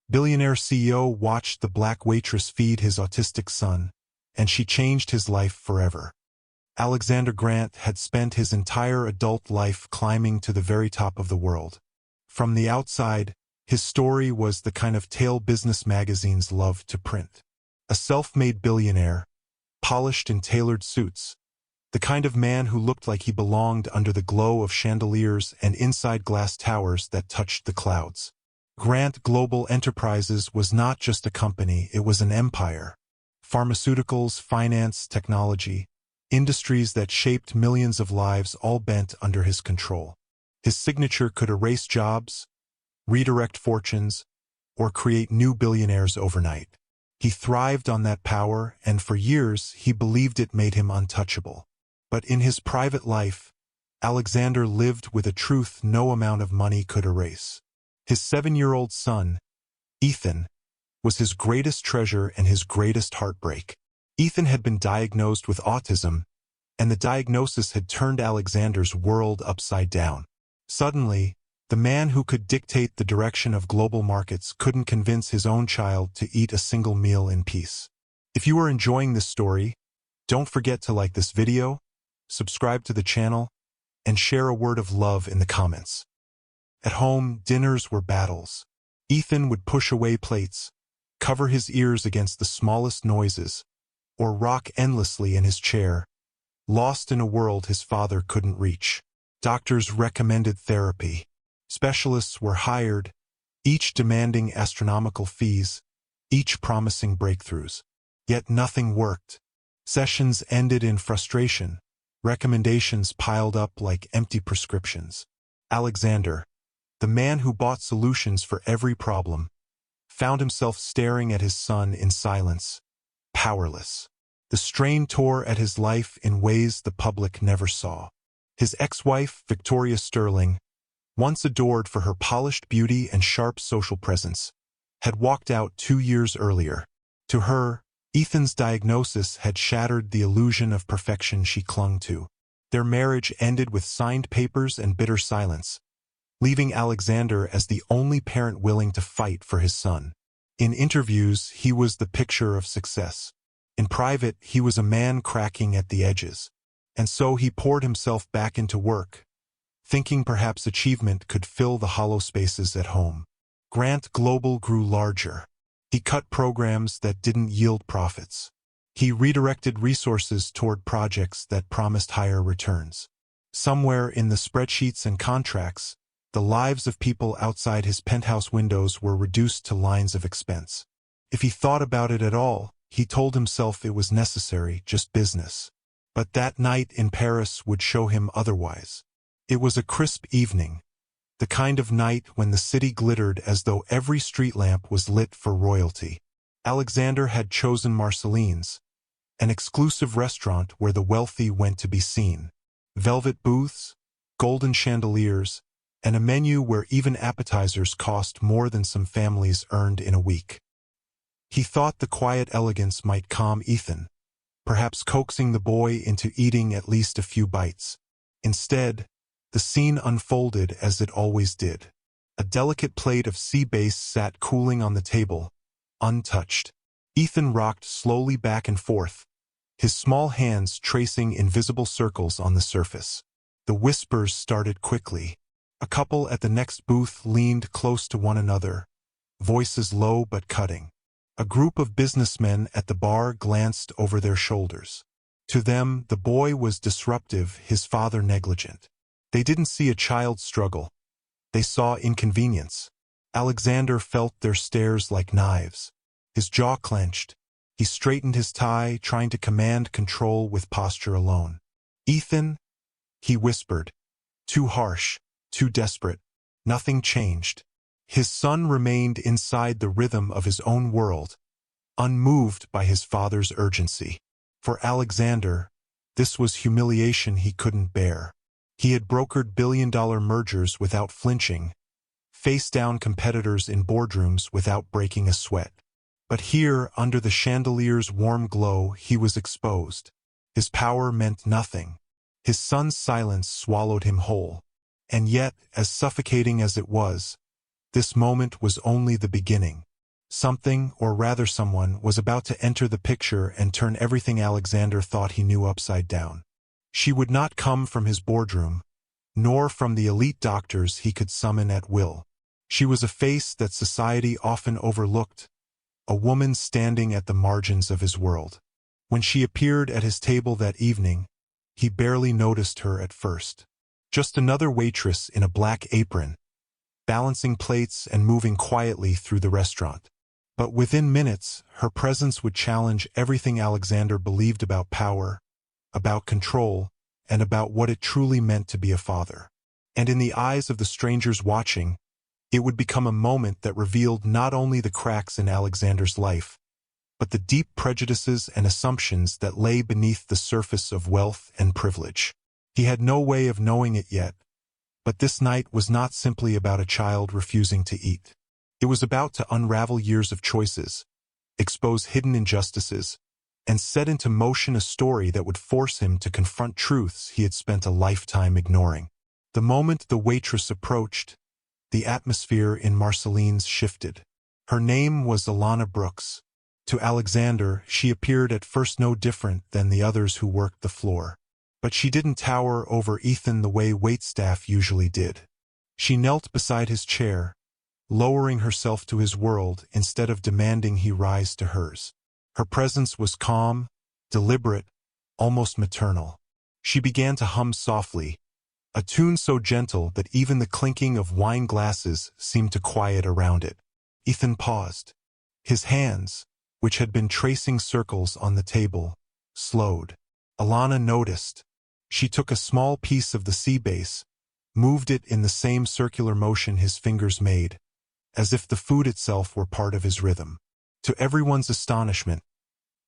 Billionaire CEO watched the black waitress feed his autistic son, and she changed his life forever. Alexander Grant had spent his entire adult life climbing to the very top of the world. From the outside, his story was the kind of tale business magazines loved to print. A self-made billionaire, polished in tailored suits, the kind of man who looked like he belonged under the glow of chandeliers and inside glass towers that touched the clouds. Grant Global Enterprises was not just a company, it was an empire. Pharmaceuticals, finance, technology, industries that shaped millions of lives all bent under his control. His signature could erase jobs, redirect fortunes, or create new billionaires overnight. He thrived on that power, and for years he believed it made him untouchable. But in his private life, Alexander lived with a truth no amount of money could erase. His 7-year-old son, Ethan, was his greatest treasure and his greatest heartbreak. Ethan had been diagnosed with autism, and the diagnosis had turned Alexander's world upside down. Suddenly, the man who could dictate the direction of global markets couldn't convince his own child to eat a single meal in peace. If you are enjoying this story, don't forget to like this video, subscribe to the channel, and share a word of love in the comments. At home, dinners were battles. Ethan would push away plates, cover his ears against the smallest noises, or rock endlessly in his chair, lost in a world his father couldn't reach. Doctors recommended therapy. Specialists were hired, each demanding astronomical fees, each promising breakthroughs. Yet nothing worked. Sessions ended in frustration. Recommendations piled up like empty prescriptions. Alexander, the man who bought solutions for every problem, found himself staring at his son in silence, powerless. The strain tore at his life in ways the public never saw. His ex-wife, Victoria Sterling, once adored for her polished beauty and sharp social presence, had walked out 2 years earlier. To her, Ethan's diagnosis had shattered the illusion of perfection she clung to. Their marriage ended with signed papers and bitter silence, leaving Alexander as the only parent willing to fight for his son. In interviews, he was the picture of success. In private, he was a man cracking at the edges. And so he poured himself back into work, thinking perhaps achievement could fill the hollow spaces at home. Grant Global grew larger. He cut programs that didn't yield profits. He redirected resources toward projects that promised higher returns. Somewhere in the spreadsheets and contracts, the lives of people outside his penthouse windows were reduced to lines of expense. If he thought about it at all, he told himself it was necessary, just business. But that night in Paris would show him otherwise. It was a crisp evening, the kind of night when the city glittered as though every street lamp was lit for royalty. Alexander had chosen Marceline's, an exclusive restaurant where the wealthy went to be seen. Velvet booths, golden chandeliers, and a menu where even appetizers cost more than some families earned in a week. He thought the quiet elegance might calm Ethan, perhaps coaxing the boy into eating at least a few bites. Instead, the scene unfolded as it always did. A delicate plate of sea bass sat cooling on the table, untouched. Ethan rocked slowly back and forth, his small hands tracing invisible circles on the surface. The whispers started quickly. A couple at the next booth leaned close to one another, voices low but cutting. A group of businessmen at the bar glanced over their shoulders. To them, the boy was disruptive, his father negligent. They didn't see a child struggle. They saw inconvenience. Alexander felt their stares like knives. His jaw clenched. He straightened his tie, trying to command control with posture alone. "Ethan," he whispered. Too harsh, too desperate. Nothing changed. His son remained inside the rhythm of his own world, unmoved by his father's urgency. For Alexander, this was humiliation he couldn't bear. He had brokered billion-dollar mergers without flinching, faced down competitors in boardrooms without breaking a sweat. But here, under the chandelier's warm glow, he was exposed. His power meant nothing. His son's silence swallowed him whole. And yet, as suffocating as it was, this moment was only the beginning. Something, or rather someone, was about to enter the picture and turn everything Alexander thought he knew upside down. She would not come from his boardroom, nor from the elite doctors he could summon at will. She was a face that society often overlooked, a woman standing at the margins of his world. When she appeared at his table that evening, he barely noticed her at first. Just another waitress in a black apron, balancing plates and moving quietly through the restaurant. But within minutes, her presence would challenge everything Alexander believed about power, about control, and about what it truly meant to be a father. And in the eyes of the strangers watching, it would become a moment that revealed not only the cracks in Alexander's life, but the deep prejudices and assumptions that lay beneath the surface of wealth and privilege. He had no way of knowing it yet, but this night was not simply about a child refusing to eat. It was about to unravel years of choices, expose hidden injustices, and set into motion a story that would force him to confront truths he had spent a lifetime ignoring. The moment the waitress approached, the atmosphere in Marceline's shifted. Her name was Alana Brooks. To Alexander, she appeared at first no different than the others who worked the floor. But she didn't tower over Ethan the way waitstaff usually did. She knelt beside his chair, lowering herself to his world instead of demanding he rise to hers. Her presence was calm, deliberate, almost maternal. She began to hum softly, a tune so gentle that even the clinking of wine glasses seemed to quiet around it. Ethan paused. His hands, which had been tracing circles on the table, slowed. Alana noticed. She took a small piece of the sea base, moved it in the same circular motion his fingers made, as if the food itself were part of his rhythm. To everyone's astonishment,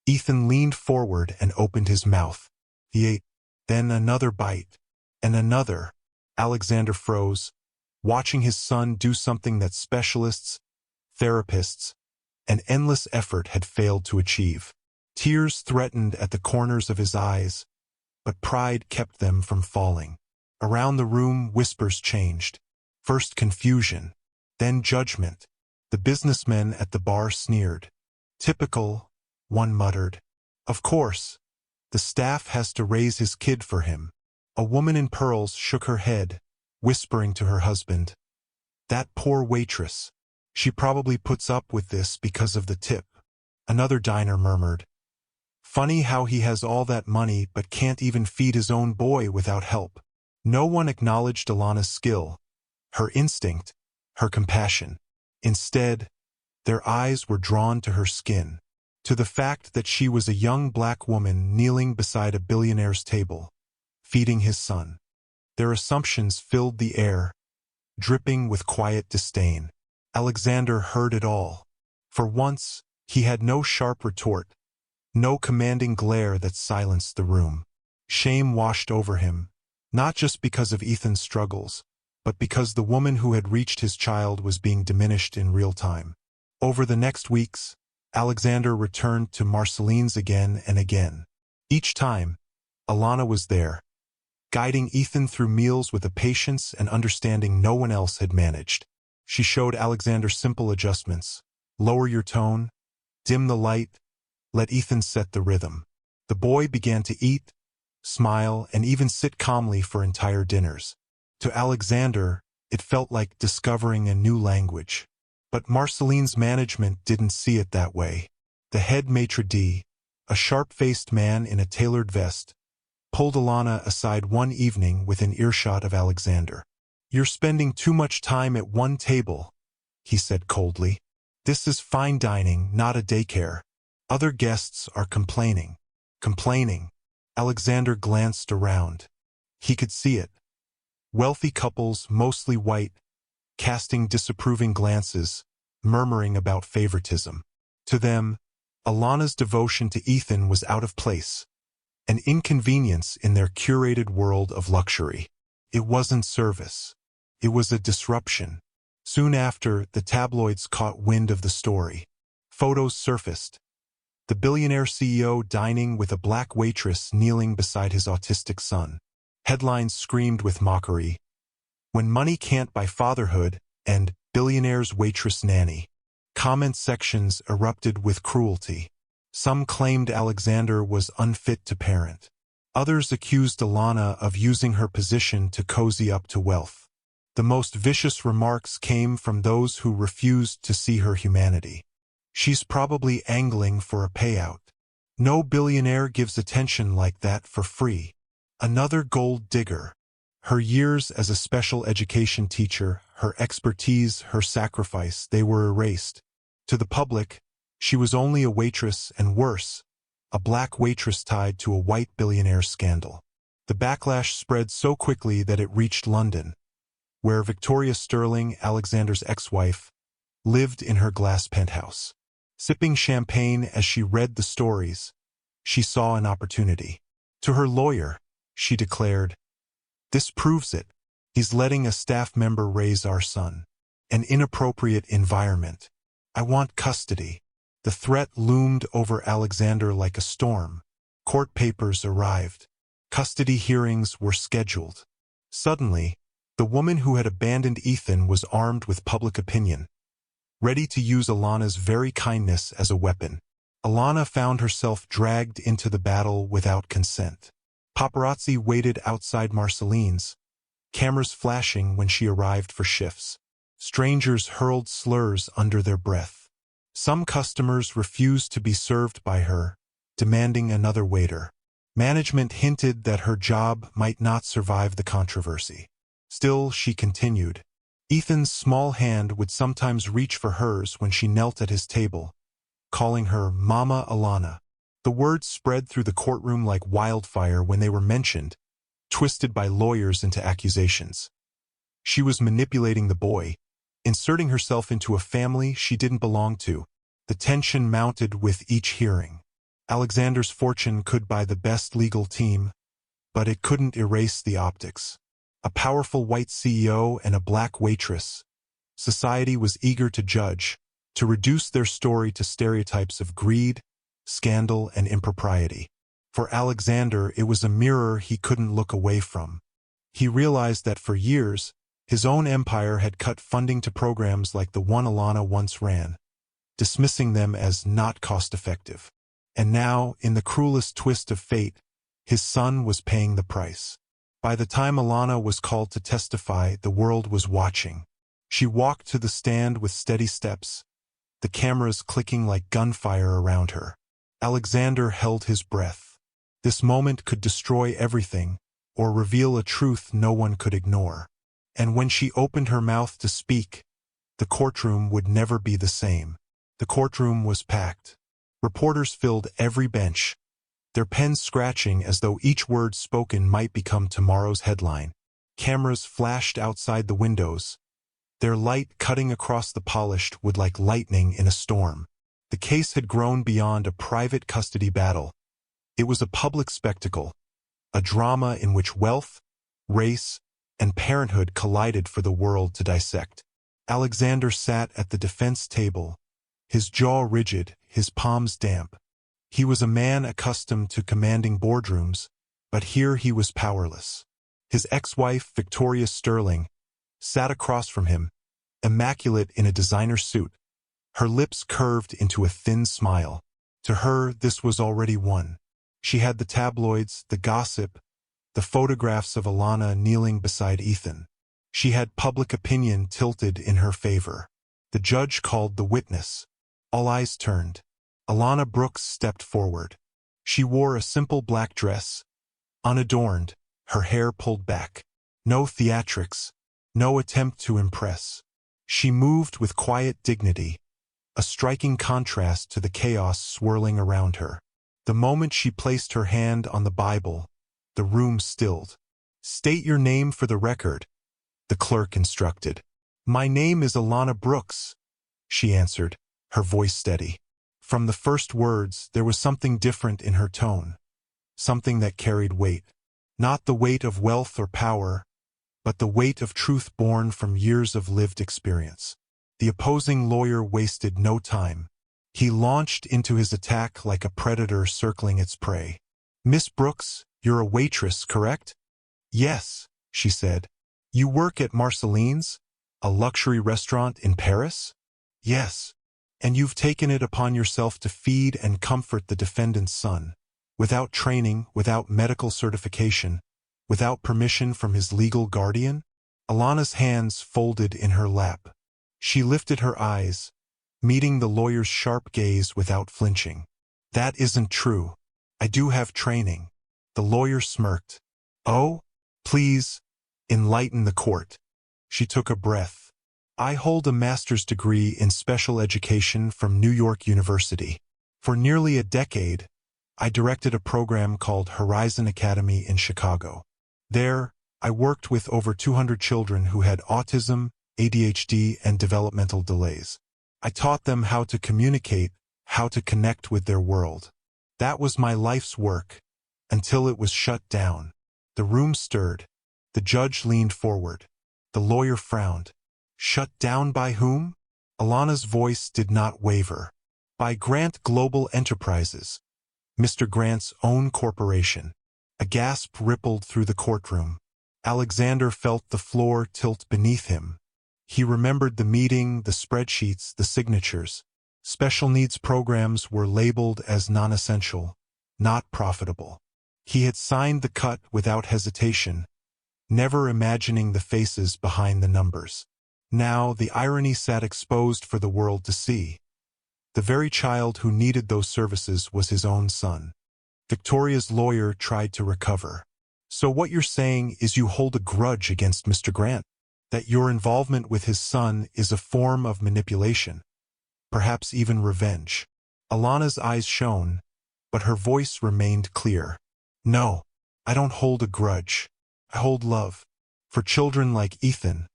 Ethan leaned forward and opened his mouth. He ate, then another bite, and another. Alexander froze, watching his son do something that specialists, therapists, and endless effort had failed to achieve. Tears threatened at the corners of his eyes, but pride kept them from falling. Around the room, whispers changed. First confusion, then judgment. The businessmen at the bar sneered. Typical, one muttered. Of course, the staff has to raise his kid for him. A woman in pearls shook her head, whispering to her husband. That poor waitress. She probably puts up with this because of the tip. Another diner murmured. Funny how he has all that money but can't even feed his own boy without help. No one acknowledged Alana's skill, her instinct, her compassion. Instead, their eyes were drawn to her skin, to the fact that she was a young black woman kneeling beside a billionaire's table, feeding his son. Their assumptions filled the air, dripping with quiet disdain. Alexander heard it all. For once, he had no sharp retort, no commanding glare that silenced the room. Shame washed over him, not just because of Ethan's struggles, but because the woman who had reached his child was being diminished in real time. Over the next weeks, Alexander returned to Marceline's again and again. Each time, Alana was there, guiding Ethan through meals with a patience and understanding no one else had managed. She showed Alexander simple adjustments. Lower your tone, dim the light, let Ethan set the rhythm. The boy began to eat, smile, and even sit calmly for entire dinners. To Alexander, it felt like discovering a new language. But Marceline's management didn't see it that way. The head maitre d', a sharp-faced man in a tailored vest, pulled Alana aside one evening within earshot of Alexander. You're spending too much time at one table, he said coldly. This is fine dining, not a daycare. Other guests are complaining. Complaining. Alexander glanced around. He could see it. Wealthy couples, mostly white, casting disapproving glances, murmuring about favoritism. To them, Alana's devotion to Ethan was out of place, an inconvenience in their curated world of luxury. It wasn't service. It was a disruption. Soon after, the tabloids caught wind of the story. Photos surfaced. The billionaire CEO dining with a black waitress kneeling beside his autistic son. Headlines screamed with mockery. When money can't buy fatherhood, and billionaire's waitress nanny. Comment sections erupted with cruelty. Some claimed Alexander was unfit to parent. Others accused Alana of using her position to cozy up to wealth. The most vicious remarks came from those who refused to see her humanity. She's probably angling for a payout. No billionaire gives attention like that for free. Another gold digger. Her years as a special education teacher, her expertise, her sacrifice, they were erased. To the public, she was only a waitress and worse, a black waitress tied to a white billionaire scandal. The backlash spread so quickly that it reached London, where Victoria Sterling, Alexander's ex-wife, lived in her glass penthouse. Sipping champagne as she read the stories, she saw an opportunity. To her lawyer, she declared, "This proves it. He's letting a staff member raise our son. An inappropriate environment. I want custody." The threat loomed over Alexander like a storm. Court papers arrived. Custody hearings were scheduled. Suddenly, the woman who had abandoned Ethan was armed with public opinion, ready to use Alana's very kindness as a weapon. Alana found herself dragged into the battle without consent. Paparazzi waited outside Marceline's, cameras flashing when she arrived for shifts. Strangers hurled slurs under their breath. Some customers refused to be served by her, demanding another waiter. Management hinted that her job might not survive the controversy. Still, she continued. Ethan's small hand would sometimes reach for hers when she knelt at his table, calling her Mama Alana. The words spread through the courtroom like wildfire when they were mentioned, twisted by lawyers into accusations. She was manipulating the boy, inserting herself into a family she didn't belong to. The tension mounted with each hearing. Alexander's fortune could buy the best legal team, but it couldn't erase the optics. A powerful white CEO and a black waitress. Society was eager to judge, to reduce their story to stereotypes of greed, scandal, and impropriety. For Alexander, it was a mirror he couldn't look away from. He realized that for years, his own empire had cut funding to programs like the one Alana once ran, dismissing them as not cost-effective. And now, in the cruelest twist of fate, his son was paying the price. By the time Alana was called to testify, the world was watching. She walked to the stand with steady steps, the cameras clicking like gunfire around her. Alexander held his breath. This moment could destroy everything, or reveal a truth no one could ignore. And when she opened her mouth to speak, the courtroom would never be the same. The courtroom was packed. Reporters filled every bench, their pens scratching as though each word spoken might become tomorrow's headline. Cameras flashed outside the windows, their light cutting across the polished wood like lightning in a storm. The case had grown beyond a private custody battle. It was a public spectacle, a drama in which wealth, race, and parenthood collided for the world to dissect. Alexander sat at the defense table, his jaw rigid, his palms damp. He was a man accustomed to commanding boardrooms, but here he was powerless. His ex-wife, Victoria Sterling, sat across from him, immaculate in a designer suit, her lips curved into a thin smile. To her, this was already won. She had the tabloids, the gossip, the photographs of Alana kneeling beside Ethan. She had public opinion tilted in her favor. The judge called the witness. All eyes turned. Alana Brooks stepped forward. She wore a simple black dress, unadorned, her hair pulled back. No theatrics, no attempt to impress. She moved with quiet dignity, a striking contrast to the chaos swirling around her. The moment she placed her hand on the Bible, the room stilled. "State your name for the record," the clerk instructed. "My name is Alana Brooks," she answered, her voice steady. From the first words, there was something different in her tone, something that carried weight. Not the weight of wealth or power, but the weight of truth born from years of lived experience. The opposing lawyer wasted no time. He launched into his attack like a predator circling its prey. "Miss Brooks, you're a waitress, correct?" "Yes," she said. "You work at Marceline's, a luxury restaurant in Paris?" "Yes." And you've taken it upon yourself to feed and comfort the defendant's son, without training, without medical certification, without permission from his legal guardian? Alana's hands folded in her lap. She lifted her eyes, meeting the lawyer's sharp gaze without flinching. That isn't true. I do have training. The lawyer smirked. Oh? Please, enlighten the court. She took a breath. I hold a master's degree in special education from New York University. For nearly a decade, I directed a program called Horizon Academy in Chicago. There, I worked with over 200 children who had autism, ADHD, and developmental delays. I taught them how to communicate, how to connect with their world. That was my life's work, until it was shut down. The room stirred. The judge leaned forward. The lawyer frowned. Shut down by whom? Alana's voice did not waver. By Grant Global Enterprises, Mr. Grant's own corporation. A gasp rippled through the courtroom. Alexander felt the floor tilt beneath him. He remembered the meeting, the spreadsheets, the signatures. Special needs programs were labeled as non-essential, not profitable. He had signed the cut without hesitation, never imagining the faces behind the numbers. Now the irony sat exposed for the world to see. The very child who needed those services was his own son. Victoria's lawyer tried to recover. So what you're saying is you hold a grudge against Mr. Grant? That your involvement with his son is a form of manipulation? Perhaps even revenge? Alana's eyes shone, but her voice remained clear. No, I don't hold a grudge. I hold love. For children like Ethan,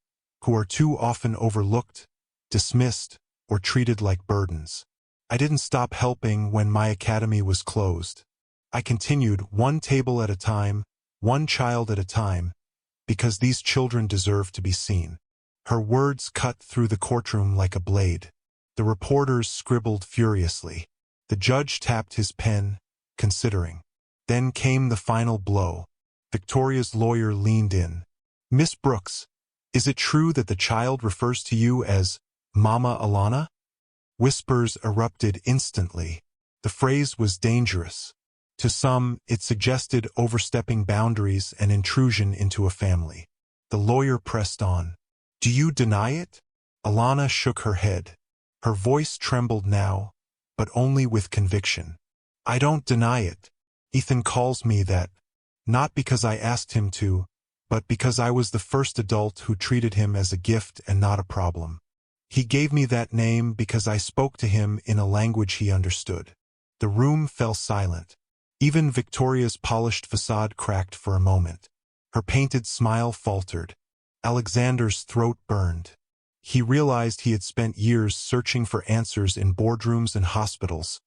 who are too often overlooked, dismissed, or treated like burdens. I didn't stop helping when my academy was closed. I continued one table at a time, one child at a time, because these children deserve to be seen. Her words cut through the courtroom like a blade. The reporters scribbled furiously. The judge tapped his pen, considering. Then came the final blow. Victoria's lawyer leaned in. Miss Brooks, is it true that the child refers to you as Mama Alana? Whispers erupted instantly. The phrase was dangerous. To some, it suggested overstepping boundaries and intrusion into a family. The lawyer pressed on. Do you deny it? Alana shook her head. Her voice trembled now, but only with conviction. I don't deny it. Ethan calls me that, not because I asked him to, but because I was the first adult who treated him as a gift and not a problem. He gave me that name because I spoke to him in a language he understood. The room fell silent. Even Victoria's polished facade cracked for a moment. Her painted smile faltered. Alexander's throat burned. He realized he had spent years searching for answers in boardrooms and hospitals,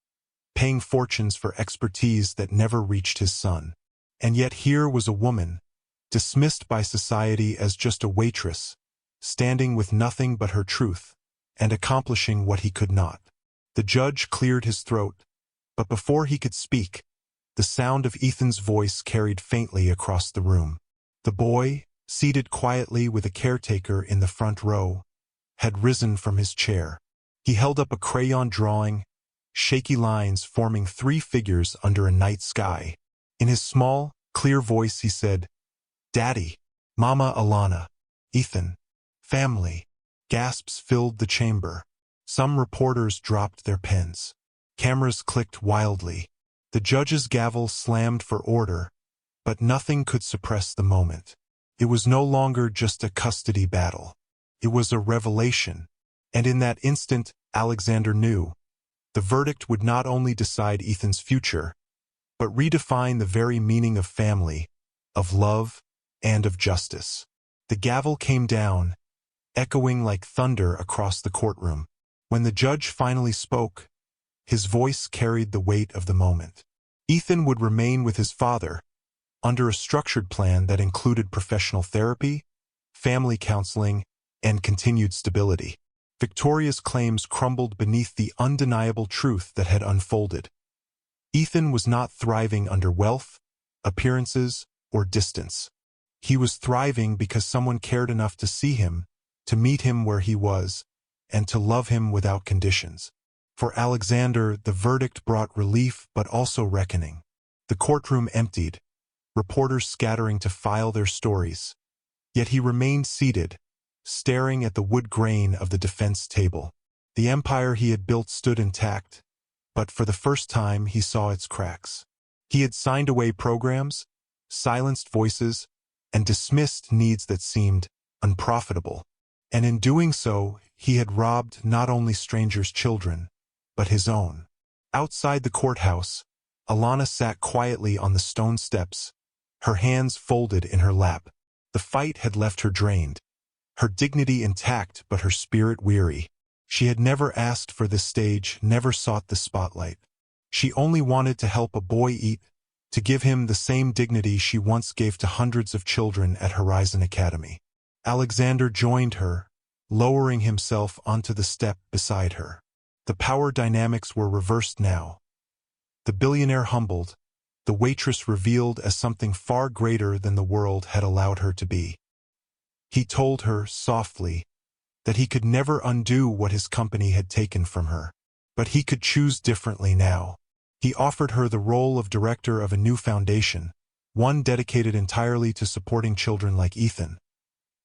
paying fortunes for expertise that never reached his son. And yet here was a woman, dismissed by society as just a waitress, standing with nothing but her truth, and accomplishing what he could not. The judge cleared his throat, but before he could speak, the sound of Ethan's voice carried faintly across the room. The boy, seated quietly with a caretaker in the front row, had risen from his chair. He held up a crayon drawing, shaky lines forming 3 figures under a night sky. In his small, clear voice he said, Daddy, Mama Alana, Ethan, family. Gasps filled the chamber. Some reporters dropped their pens. Cameras clicked wildly. The judge's gavel slammed for order, but nothing could suppress the moment. It was no longer just a custody battle. It was a revelation. And in that instant, Alexander knew. The verdict would not only decide Ethan's future, but redefine the very meaning of family, of love, and of justice. The gavel came down, echoing like thunder across the courtroom. When the judge finally spoke, his voice carried the weight of the moment. Ethan would remain with his father, under a structured plan that included professional therapy, family counseling, and continued stability. Victoria's claims crumbled beneath the undeniable truth that had unfolded. Ethan was not thriving under wealth, appearances, or distance. He was thriving because someone cared enough to see him, to meet him where he was, and to love him without conditions. For Alexander, the verdict brought relief but also reckoning. The courtroom emptied, reporters scattering to file their stories. Yet he remained seated, staring at the wood grain of the defense table. The empire he had built stood intact, but for the first time he saw its cracks. He had signed away programs, silenced voices, and dismissed needs that seemed unprofitable. And in doing so, he had robbed not only strangers' children, but his own. Outside the courthouse, Alana sat quietly on the stone steps, her hands folded in her lap. The fight had left her drained, her dignity intact but her spirit weary. She had never asked for this stage, never sought the spotlight. She only wanted to help a boy eat, to give him the same dignity she once gave to hundreds of children at Horizon Academy. Alexander joined her, lowering himself onto the step beside her. The power dynamics were reversed now. The billionaire humbled, the waitress revealed as something far greater than the world had allowed her to be. He told her, softly, that he could never undo what his company had taken from her. But he could choose differently now. He offered her the role of director of a new foundation, one dedicated entirely to supporting children like Ethan,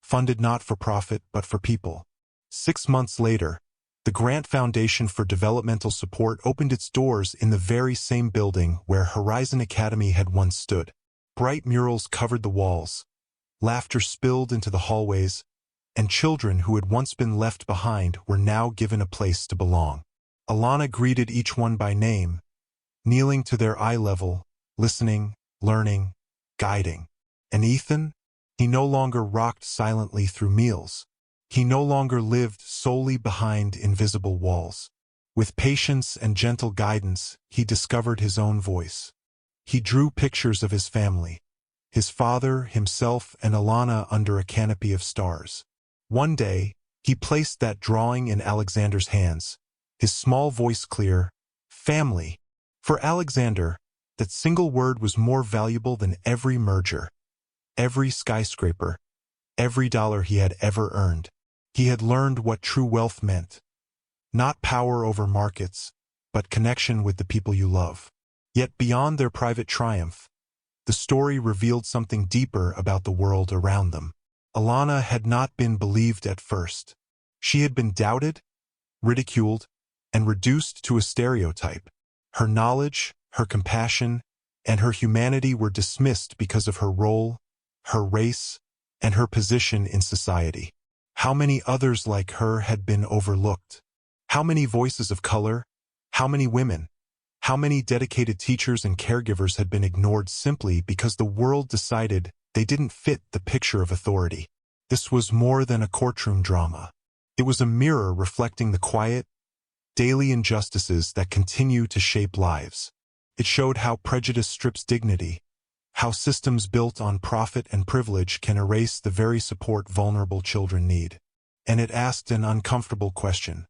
funded not for profit but for people. 6 months later, the Grant Foundation for Developmental Support opened its doors in the very same building where Horizon Academy had once stood. Bright murals covered the walls, laughter spilled into the hallways, and children who had once been left behind were now given a place to belong. Alana greeted each one by name, kneeling to their eye level, listening, learning, guiding. And Ethan? He no longer rocked silently through meals. He no longer lived solely behind invisible walls. With patience and gentle guidance, he discovered his own voice. He drew pictures of his family, his father, himself, and Alana under a canopy of stars. One day, he placed that drawing in Alexander's hands, his small voice clear, family. For Alexander, that single word was more valuable than every merger, every skyscraper, every dollar he had ever earned. He had learned what true wealth meant. Not power over markets, but connection with the people you love. Yet beyond their private triumph, the story revealed something deeper about the world around them. Alana had not been believed at first. She had been doubted, ridiculed, and reduced to a stereotype. Her knowledge, her compassion, and her humanity were dismissed because of her role, her race, and her position in society. How many others like her had been overlooked? How many voices of color? How many women? How many dedicated teachers and caregivers had been ignored simply because the world decided they didn't fit the picture of authority? This was more than a courtroom drama. It was a mirror reflecting the quiet, daily injustices that continue to shape lives. It showed how prejudice strips dignity, how systems built on profit and privilege can erase the very support vulnerable children need. And it asked an uncomfortable question.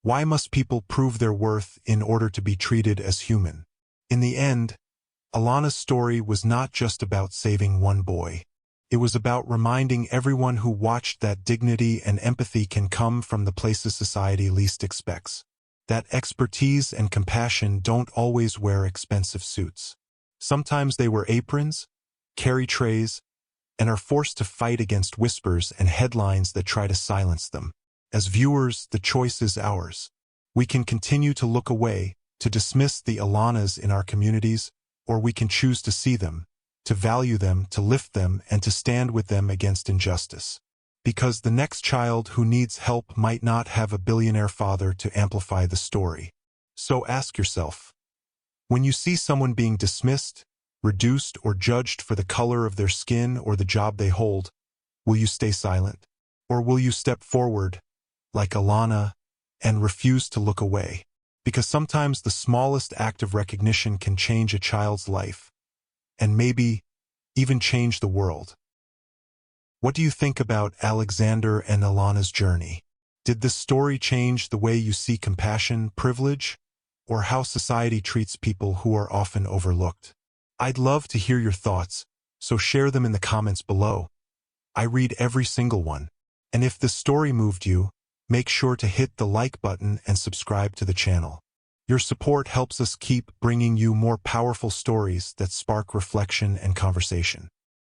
Why must people prove their worth in order to be treated as human? In the end, Alana's story was not just about saving one boy. It was about reminding everyone who watched that dignity and empathy can come from the places society least expects. That expertise and compassion don't always wear expensive suits. Sometimes they wear aprons, carry trays, and are forced to fight against whispers and headlines that try to silence them. As viewers, the choice is ours. We can continue to look away, to dismiss the Alanas in our communities, or we can choose to see them, to value them, to lift them, and to stand with them against injustice. Because the next child who needs help might not have a billionaire father to amplify the story. So ask yourself, when you see someone being dismissed, reduced, or judged for the color of their skin or the job they hold, will you stay silent? Or will you step forward, like Alana, and refuse to look away? Because sometimes the smallest act of recognition can change a child's life, and maybe even change the world. What do you think about Alexander and Alana's journey? Did this story change the way you see compassion, privilege, or how society treats people who are often overlooked? I'd love to hear your thoughts, so share them in the comments below. I read every single one. And if this story moved you, make sure to hit the like button and subscribe to the channel. Your support helps us keep bringing you more powerful stories that spark reflection and conversation.